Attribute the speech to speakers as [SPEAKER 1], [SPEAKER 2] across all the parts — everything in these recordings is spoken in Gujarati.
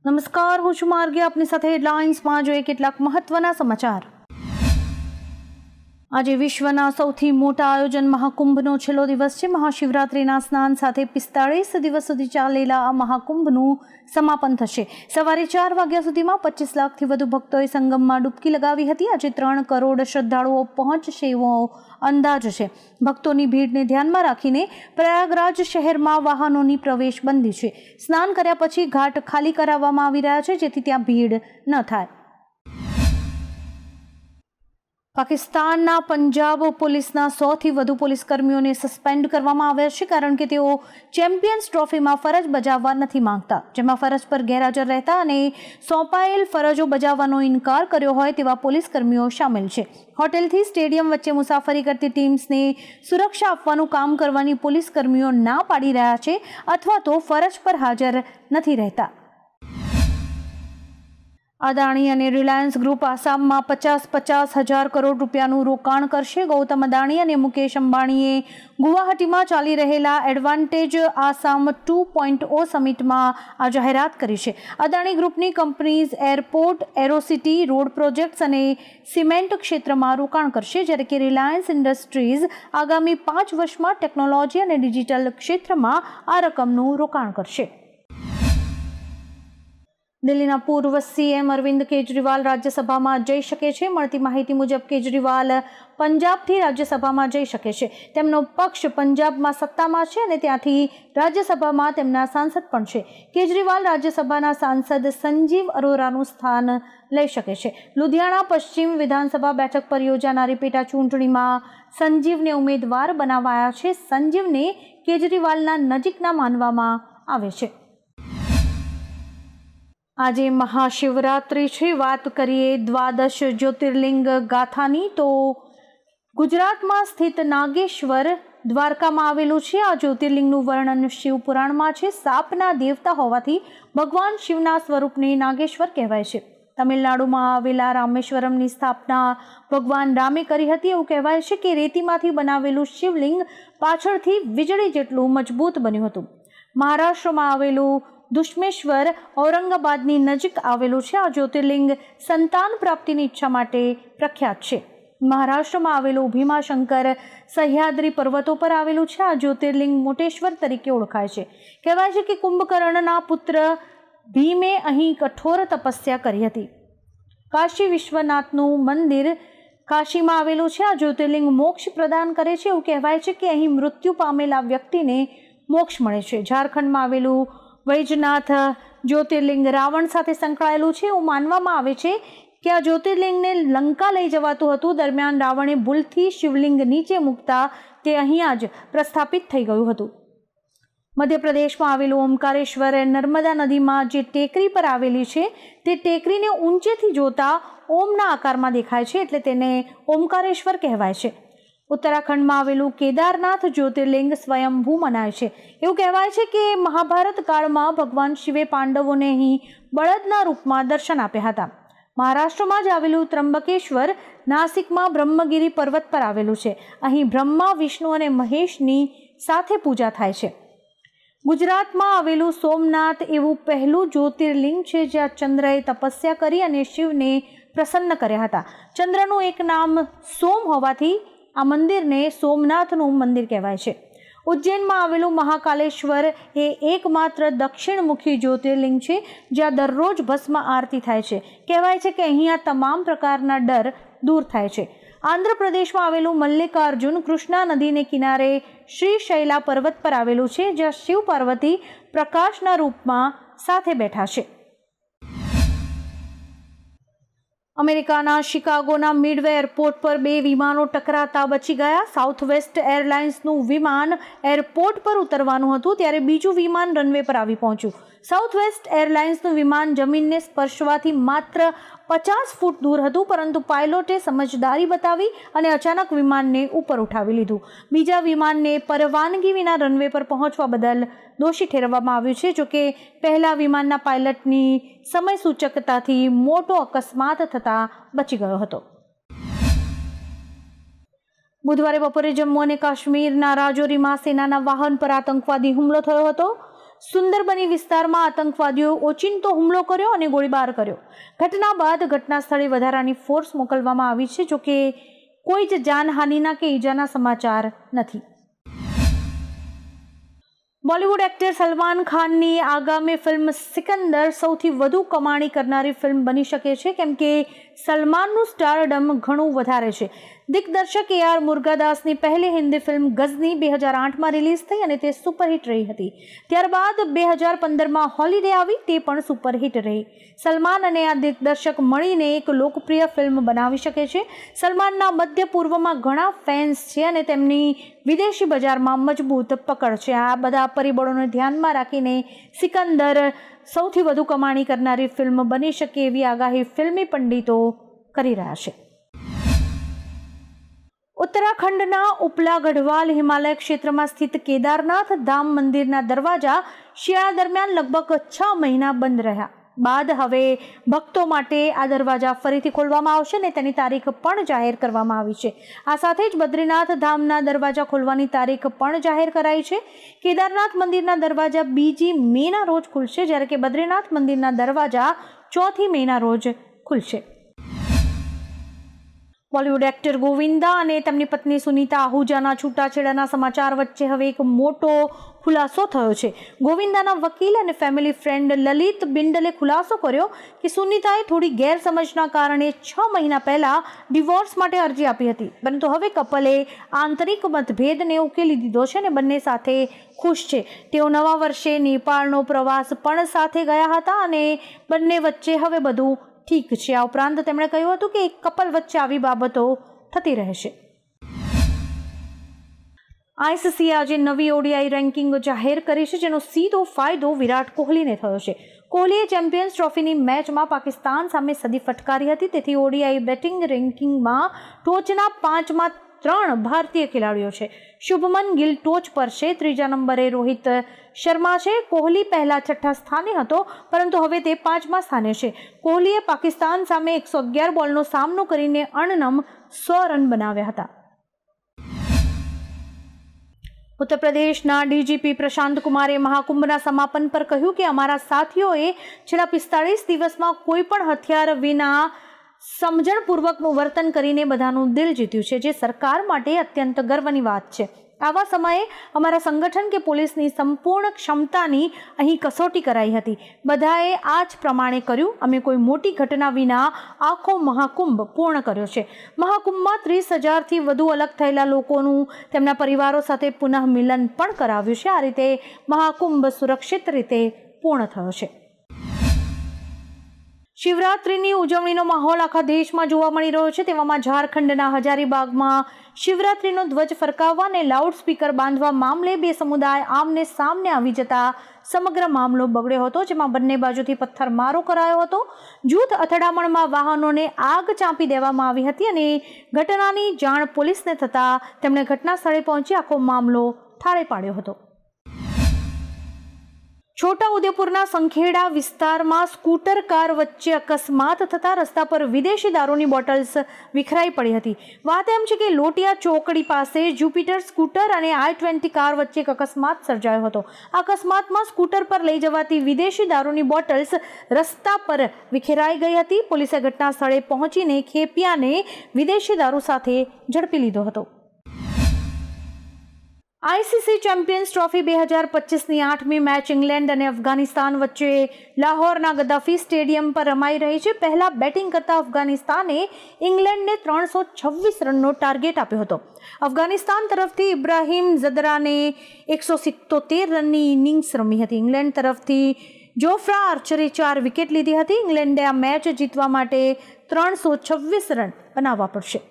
[SPEAKER 1] નમસ્કાર, હું છું માર્ગી. આપની સાથે હેડલાઇન્સમાં જોઈએ કેટલાક મહત્વના સમાચાર. આજે વિશ્વના સૌથી મોટા આયોજન મહાકુંભનો છેલ્લો દિવસ છે. મહાશિવરાત્રિના સ્નાન સાથે 45 દિવસ સુધી ચાલેલા આ મહાકુંભનું સમાપન થશે. સવારે 4 વાગ્યા સુધીમાં 25 લાખથી વધુ ભક્તોએ સંગમમાં ડૂબકી લગાવી હતી. આજે 3 કરોડ શ્રદ્ધાળુઓ પહોંચશે એવો અંદાજ છે. ભક્તોની ભીડને ધ્યાનમાં રાખીને પ્રયાગરાજ શહેરમાં વાહનોની પ્રવેશ બંધી છે. સ્નાન કર્યા પછી ઘાટ ખાલી કરાવવામાં આવી રહ્યા છે, જેથી ત્યાં ભીડ ન થાય. પાકિસ્તાનના પંજાબ પોલીસના 100થી વધુ પોલીસ કર્મીઓને સસ્પેન્ડ કરવામાં આવ્યા છે, કારણ કે તેઓ ચેમ્પિયન્સ ટ્રોફીમાં ફરજ બજાવવા નથી માંગતા, જેમાં ફરજ પર ગેરહાજર રહેતા અને સોંપાયેલ ફરજો બજાવવાનો ઇનકાર કર્યો હોય તેવા પોલીસ કર્મીઓ સામેલ છે. હોટેલથી સ્ટેડિયમ વચ્ચે મુસાફરી કરતી ટીમ્સને સુરક્ષા આપવાનું કામ કરવાની પોલીસ કર્મીઓ ના પાડી રહ્યા છે અથવા તો ફરજ પર હાજર નથી રહેતા. અદાણી અને રિલાયન્સ ગ્રુપ આસામમાં 50 હજાર કરોડ રૂપિયાનું રોકાણ કરશે. ગૌતમ અદાણી અને મુકેશ અંબાણીએ ગુવાહાટીમાં ચાલી રહેલા એડવાન્ટેજ આસામ 2.0 સમિટમાં આ જાહેરાત કરી છે. અદાણી ગ્રુપની કંપનીઝ એરપોર્ટ, એરોસિટી, રોડ પ્રોજેક્ટ્સ અને સિમેન્ટ ક્ષેત્રમાં રોકાણ કરશે, જ્યારે કે રિલાયન્સ ઇન્ડસ્ટ્રીઝ આગામી 5 વર્ષમાં ટેકનોલોજી અને ડિજિટલ ક્ષેત્રમાં આ રકમનું રોકાણ કરશે. દિલ્હીના પૂર્વ સીએમ અરવિંદ કેજરીવાલ રાજ્યસભામાં જઈ શકે છે. મળતી માહિતી મુજબ કેજરીવાલ પંજાબથી રાજ્યસભામાં જઈ શકે છે. તેમનો પક્ષ પંજાબમાં સત્તામાં છે અને ત્યાંથી રાજ્યસભામાં તેમના સાંસદ પણ છે. કેજરીવાલ રાજ્યસભાના સાંસદ સંજીવ અરોરાનું સ્થાન લઈ શકે છે. લુધિયાણા પશ્ચિમ વિધાનસભા બેઠક પર યોજાનારી પેટા ચૂંટણીમાં સંજીવને ઉમેદવાર બનાવાયા છે. સંજીવને કેજરીવાલના નજીકના માનવામાં આવે છે. આજે મહાશિવરાત્રિ છે. વાત કરીએ દ્વાદશ જ્યોતિર્લિંગ ગાથાની, તો ગુજરાતમાં સ્થિત નાગેશ્વર દ્વારકામાં આવેલું છે. આ જ્યોતિર્લિંગનું વર્ણન શિવ પુરાણમાં છે. સાપના દેવતા હોવાથી ભગવાન શિવના સ્વરૂપને નાગેશ્વર કહેવાય છે. તમિલનાડુમાં આવેલા રામેશ્વરમની સ્થાપના ભગવાન રામે કરી હતી. એવું કહેવાય છે કે રેતીમાંથી બનાવેલું શિવલિંગ પાછળથી વીજળી જેટલું મજબૂત બન્યું હતું. મહારાષ્ટ્રમાં આવેલું દુષ્મેશ્વર ઔરંગાબાદની નજીક આવેલું છે. આ જ્યોતિર્લિંગ સંતાન પ્રાપ્તિની ઈચ્છા માટે પ્રખ્યાત છે. મહારાષ્ટ્રમાં આવેલું ભીમાશંકર સહ્યાદ્રી પર્વતો પર આવેલું છે. આ જ્યોતિર્લિંગ મોટેશ્વર તરીકે ઓળખાય છે. કહેવાય છે કે કુંભકર્ણના પુત્ર ભીમે અહીં કઠોર તપસ્યા કરી હતી. કાશી વિશ્વનાથનું મંદિર કાશીમાં આવેલું છે. આ જ્યોતિર્લિંગ મોક્ષ પ્રદાન કરે છે. એવું કહેવાય છે કે અહીં મૃત્યુ પામેલા વ્યક્તિને મોક્ષ મળે છે. ઝારખંડમાં આવેલું વૈજનાથ જ્યોતિર્લિંગ રાવણ સાથે સંકળાયેલું છે. એવું માનવામાં આવે છે કે આ જ્યોતિર્લિંગને લંકા લઈ જવાતું હતું. દરમિયાન રાવણે ભૂલથી શિવલિંગ નીચે મૂકતા તે અહીંયા જ પ્રસ્થાપિત થઈ ગયું હતું. મધ્યપ્રદેશમાં આવેલું ઓમકારેશ્વર નર્મદા નદીમાં જે ટેકરી પર આવેલી છે, તે ટેકરીને ઊંચેથી જોતા ઓમના આકારમાં દેખાય છે, એટલે તેને ઓમકારેશ્વર કહેવાય છે. ઉત્તરાખંડમાં આવેલું કેદારનાથ જ્યોતિર્લિંગ સ્વયંભૂ મનાય છે. એવું કહેવાય છે કે મહાભારત કાળમાં ભગવાન શિવે પાંડવોને અહીં બળદના રૂપમાં દર્શન આપ્યા હતા. મહારાષ્ટ્રમાં જ આવેલું ત્રંબકેશ્વર નાસિકમાં બ્રહ્મગીરી પર્વત પર આવેલું છે. અહીં બ્રહ્મા, વિષ્ણુ અને મહેશની સાથે પૂજા થાય છે. ગુજરાતમાં આવેલું સોમનાથ એવું પહેલું જ્યોતિર્લિંગ છે જ્યાં ચંદ્રએ તપસ્યા કરી અને શિવને પ્રસન્ન કર્યા હતા. ચંદ્રનું એક નામ સોમ હોવાથી આ મંદિરને સોમનાથનું મંદિર કહેવાય છે. ઉજ્જૈનમાં આવેલું મહાકાલેશ્વર એ એકમાત્ર દક્ષિણમુખી જ્યોતિર્લિંગ છે જ્યાં દરરોજ ભસ્મ આરતી થાય છે. કહેવાય છે કે અહીંયા તમામ પ્રકારના ડર દૂર થાય છે. આંધ્રપ્રદેશમાં આવેલું મલ્લિકાર્જુન કૃષ્ણા નદીને કિનારે શ્રીશૈલા પર્વત પર આવેલું છે, જ્યાં શિવ પાર્વતી પ્રકાશના રૂપમાં સાથે બેઠા છે. અમેરિકાના શિકાગોના મિડવે એરપોર્ટ પર 2 વિમાનો ટકરાતા બચી ગયા. સાઉથવેસ્ટ એરલાઇન્સનું વિમાન એરપોર્ટ પર ઉતરવાનું હતું ત્યારે બીજું વિમાન રનવે પર આવી પહોંચ્યું. સાઉથવેસ્ટ એરલાઇન્સનું વિમાન જમીનને સ્પર્શવાથી માત્ર 50 ફૂટ દૂર હતું, પરંતુ પાયલોટે સમજદારી બતાવી અને અચાનક વિમાનને ઉપર ઉઠાવી લીધું. બીજા વિમાનને પરવાનગી વિના રનવે પર પહોંચવા બદલ દોષી ઠેરવવામાં આવ્યું છે. જોકે પહેલા વિમાનના પાયલટની સમય સૂચકતાથી મોટો અકસ્માત થતાં બચી ગયો હતો. બુધવારે બપોરે જમ્મુ અને કાશ્મીરના રાજૌરીમાં સેનાના વાહન પર આતંકવાદી હુમલો થયો હતો. સુંદરબની વિસ્તારમાં આતંકવાદીઓએ ઓચિંતો હુમલો કર્યો અને ગોળીબાર કર્યો. ઘટના બાદ ઘટના સ્થળે વધારાની ફોર્સ મોકલવામાં આવી છે. જોકે કોઈ જ જાનહાનિના કે ઈજાના સમાચાર નથી. બોલિવૂડ એક્ટર સલમાન ખાનની આગામી ફિલ્મ સિકંદર સૌથી વધુ કમાણી કરનારી ફિલ્મ બની શકે છે, કેમ કે સલમાનનું સ્ટારડમ ઘણું વધારે છે. દિગ્દર્શક AR મુર્ગાદાસની પહેલી હિન્દી ફિલ્મ ગઝની 2008માં રિલીઝ થઈ અને તે સુપરહિટ રહી હતી. ત્યારબાદ 2015માં હોલિડે આવી, તે પણ સુપરહિટ રહી. સલમાન અને આ દિગ્દર્શક મળીને એક લોકપ્રિય ફિલ્મ બનાવી શકે છે. સલમાનના મધ્ય પૂર્વમાં ઘણા ફેન્સ છે અને તેમની વિદેશી બજારમાં મજબૂત પકડ છે. આ બધા પરિબળોને ધ્યાનમાં રાખીને સિકંદર સૌથી વધુ કમાણી કરનારી ફિલ્મ બની શકે એવી આગાહી ફિલ્મી પંડિતો કરી રહ્યા છે. ઉત્તરાખંડના ઉપલા ગઢવાલ હિમાલય ક્ષેત્રમાં સ્થિત કેદારનાથ ધામ મંદિરના દરવાજા શિયાળા દરમિયાન લગભગ 6 મહિના બંધ રહ્યા બાદ હવે ભક્તો માટે આ દરવાજા ફરીથી ખોલવામાં આવશે અને તેની તારીખ પણ જાહેર કરવામાં આવી છે. આ સાથે જ બદ્રીનાથ ધામના દરવાજા ખોલવાની તારીખ પણ જાહેર કરાઈ છે. કેદારનાથ મંદિરના દરવાજા 2 મેના રોજ ખુલશે, જ્યારે કે બદ્રીનાથ મંદિરના દરવાજા 4 મેના રોજ ખુલશે. બોલિવૂડ એક્ટર ગોવિંદા અને તેમની પત્ની સુનીતા આહુજાના છૂટાછેડાના સમાચાર વચ્ચે હવે એક મોટો ખુલાસો થયો છે. ગોવિંદાના વકીલ અને ફેમિલી ફ્રેન્ડ લલિત બિંડલે ખુલાસો કર્યો કે સુનીતાએ થોડી ગેરસમજના કારણે 6 મહિના પહેલા ડિવોર્સ માટે અરજી આપી હતી, પરંતુ હવે કપલે આંતરિક મતભેદને ઉકેલી દીધો છે અને બંને સાથે ખુશ છે. તેઓ નવા વર્ષે નેપાળનો પ્રવાસ પણ સાથે ગયા હતા અને બંને વચ્ચે હવે બધું ઠીક છે. આ ઉપરાંત તેમણે કહ્યું હતું કે એક કપલ વચ્ચે આવી બાબતો થતી રહેશે. ICCએ આજે નવી ODI રેન્કિંગ જાહેર કરી છે, જેનો સીધો ફાયદો વિરાટ કોહલીને થયો છે. કોહલીએ ચેમ્પિયન્સ ટ્રોફીની મેચમાં પાકિસ્તાન સામે સદી ફટકારી હતી, તેથી ODI બેટિંગ રેન્કિંગમાં ટોચના 5માં 3 ભારતીય ખેલાડીઓ છે. શુભમન ગિલ ટોચ પર છે. 3જા નંબરે રોહિત શર્મા છે. કોહલી પહેલા 6ઠ્ઠા સ્થાને હતો, પરંતુ હવે તે 5મા સ્થાને છે. કોહલીએ પાકિસ્તાન સામે 111 બોલનો સામનો કરીને અણનમ 100 રન બનાવ્યા હતા. ઉત્તર પ્રદેશના DGP પ્રશાંત કુમારે મહાકુંભના સમાપન પર કહ્યું કે અમારા સાથીઓએ છેલ્લા 45 દિવસમાં કોઈ પણ હથિયાર વિના સમજણપૂર્વકનું વર્તન કરીને બધાનું દિલ જીત્યું છે, જે સરકાર માટે અત્યંત ગર્વની વાત છે. આવા સમયે અમારા સંગઠન કે પોલીસની સંપૂર્ણ ક્ષમતાની અહીં કસોટી કરાઈ હતી. બધાએ આ જ પ્રમાણે કર્યું. અમે કોઈ મોટી ઘટના વિના આખો મહાકુંભ પૂર્ણ કર્યો છે. મહાકુંભમાં 30,000થી વધુ અલગ થયેલા લોકોનું તેમના પરિવારો સાથે પુનઃ મિલન પણ કરાવ્યું છે. આ રીતે મહાકુંભ સુરક્ષિત રીતે પૂર્ણ થયો છે. શિવરાત્રિની ઉજવણીનો માહોલ આખા દેશમાં જોવા મળી રહ્યો છે. તેવામાં ઝારખંડના હજારીબાગમાં શિવરાત્રિનો ધ્વજ ફરકાવવા અને લાઉડ સ્પીકર બાંધવા મામલે 2 સમુદાય આમને સામને આવી જતા સમગ્ર મામલો બગડ્યો હતો, જેમાં બંને બાજુથી પથ્થરમારો કરાયો હતો. જૂથ અથડામણમાં વાહનોને આગ ચાંપી દેવામાં આવી હતી અને ઘટનાની જાણ પોલીસને થતાં તેમણે ઘટના સ્થળે પહોંચી આખો મામલો ઠારે પાડ્યો હતો. છોટા ઉદેપુરના સંખેડા વિસ્તારમાં સ્કૂટર કાર વચ્ચે અકસ્માત થતાં રસ્તા પર વિદેશી દારૂની બોટલ્સ વિખરાઈ પડી હતી. વાત એમ છે કે લોટિયા ચોકડી પાસે જુપિટર સ્કૂટર અને I-20 કાર વચ્ચે એક અકસ્માત સર્જાયો હતો. અકસ્માતમાં સ્કૂટર પર લઈ જવાતી વિદેશી દારૂની બોટલ્સ રસ્તા પર વિખેરાઈ ગઈ હતી. પોલીસે ઘટના સ્થળે પહોંચીને ખેપિયાને વિદેશી દારૂ સાથે ઝડપી લીધો હતો. ICC ચેમ્પિયન્સ ટ્રોફી 2025ની 8મી મેચ ઇંગ્લેન્ડ અને અફઘાનિસ્તાન વચ્ચે લાહોરના ગદ્દાફી સ્ટેડિયમ પર રમાઈ રહી છે. પહેલા બેટિંગ કરતા અફઘાનિસ્તાને ઇંગ્લેન્ડને 326 રનનો ટાર્ગેટ આપ્યો હતો. અફઘાનિસ્તાન તરફથી ઇબ્રાહિમ ઝદરાને 177 રનની ઇનિંગ્સ રમી હતી. ઇંગ્લેન્ડ તરફથી જોફ્રા આર્ચરે 4 વિકેટ લીધી હતી. ઇંગ્લેન્ડે આ મેચ જીતવા માટે 326 રન બનાવવા પડશે.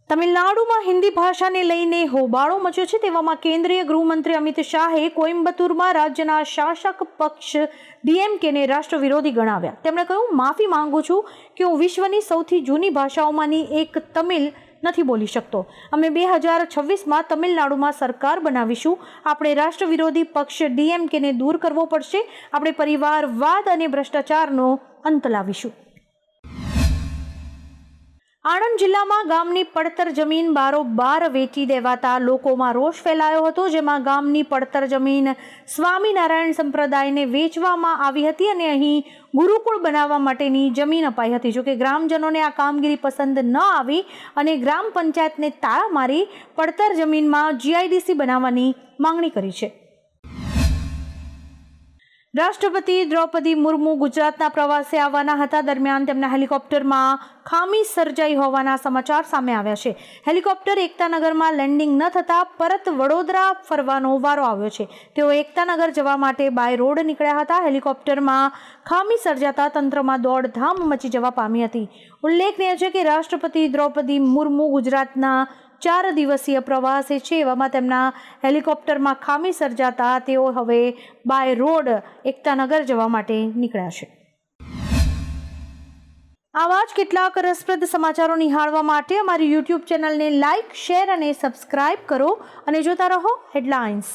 [SPEAKER 1] તમિલનાડુમાં હિન્દી ભાષાને લઈને હોબાળો મચ્યો છે. તેવામાં કેન્દ્રીય ગૃહમંત્રી અમિત શાહે કોઇમ્બતુરમાં રાજ્યના શાસક પક્ષ DMKને રાષ્ટ્ર વિરોધી ગણાવ્યા. તેમણે કહ્યું, માફી માંગુ છું કે હું વિશ્વની સૌથી જૂની ભાષાઓમાંની એક તમિલ નથી બોલી શકતો. અમે 2026માં તમિલનાડુમાં સરકાર બનાવીશું. આપણે રાષ્ટ્ર વિરોધી પક્ષ DMKને દૂર કરવો પડશે. આપણે પરિવારવાદ અને ભ્રષ્ટાચારનો અંત લાવીશું. આણંદ જિલ્લામાં ગામની પડતર જમીન બારોબાર વેચી દેવાતા લોકોમાં રોષ ફેલાયો હતો, જેમાં ગામની પડતર જમીન સ્વામિનારાયણ સંપ્રદાયને વેચવામાં આવી હતી અને અહીં ગુરુકુળ બનાવવા માટેની જમીન અપાઈ હતી. જોકે ગ્રામજનોને આ કામગીરી પસંદ ન આવી અને ગ્રામ પંચાયતને તાળા મારી પડતર જમીનમાં GIDC બનાવવાની માંગણી કરી છે. રાષ્ટ્રપતિ દ્રૌપદી મુર્મુ ગુજરાતના પ્રવાસે આવવાના હતા. દરમિયાન તેમના હેલિકોપ્ટરમાં ખામી સર્જાઈ હોવાના સમાચાર સામે આવ્યા છે. હેલિકોપ્ટર એકતાનગરમાં લેન્ડિંગ ન થતાં પરત વડોદરા ફરવાનો વારો આવ્યો છે. તેઓ એકતાનગર જવા માટે બાય રોડ નીકળ્યા હતા. હેલિકોપ્ટરમાં ખામી સર્જાતા તંત્રમાં દોડધામ મચી જવા પામી હતી. ઉલ્લેખનીય છે કે રાષ્ટ્રપતિ દ્રૌપદી મુર્મુ ગુજરાતના 4 દિવસીય પ્રવાસે છે. એવામાં તેમના હેલિકોપ્ટરમાં ખામી સર્જાતા તેઓ હવે બાય રોડ એકતાનગર જવા માટે નીકળ્યા છે. આવા જ કેટલાક રસપ્રદ સમાચારો નિહાળવા માટે અમારી YouTube ચેનલને લાઇક, શેર અને સબસ્ક્રાઇબ કરો અને જોતા રહો હેડલાઇન્સ.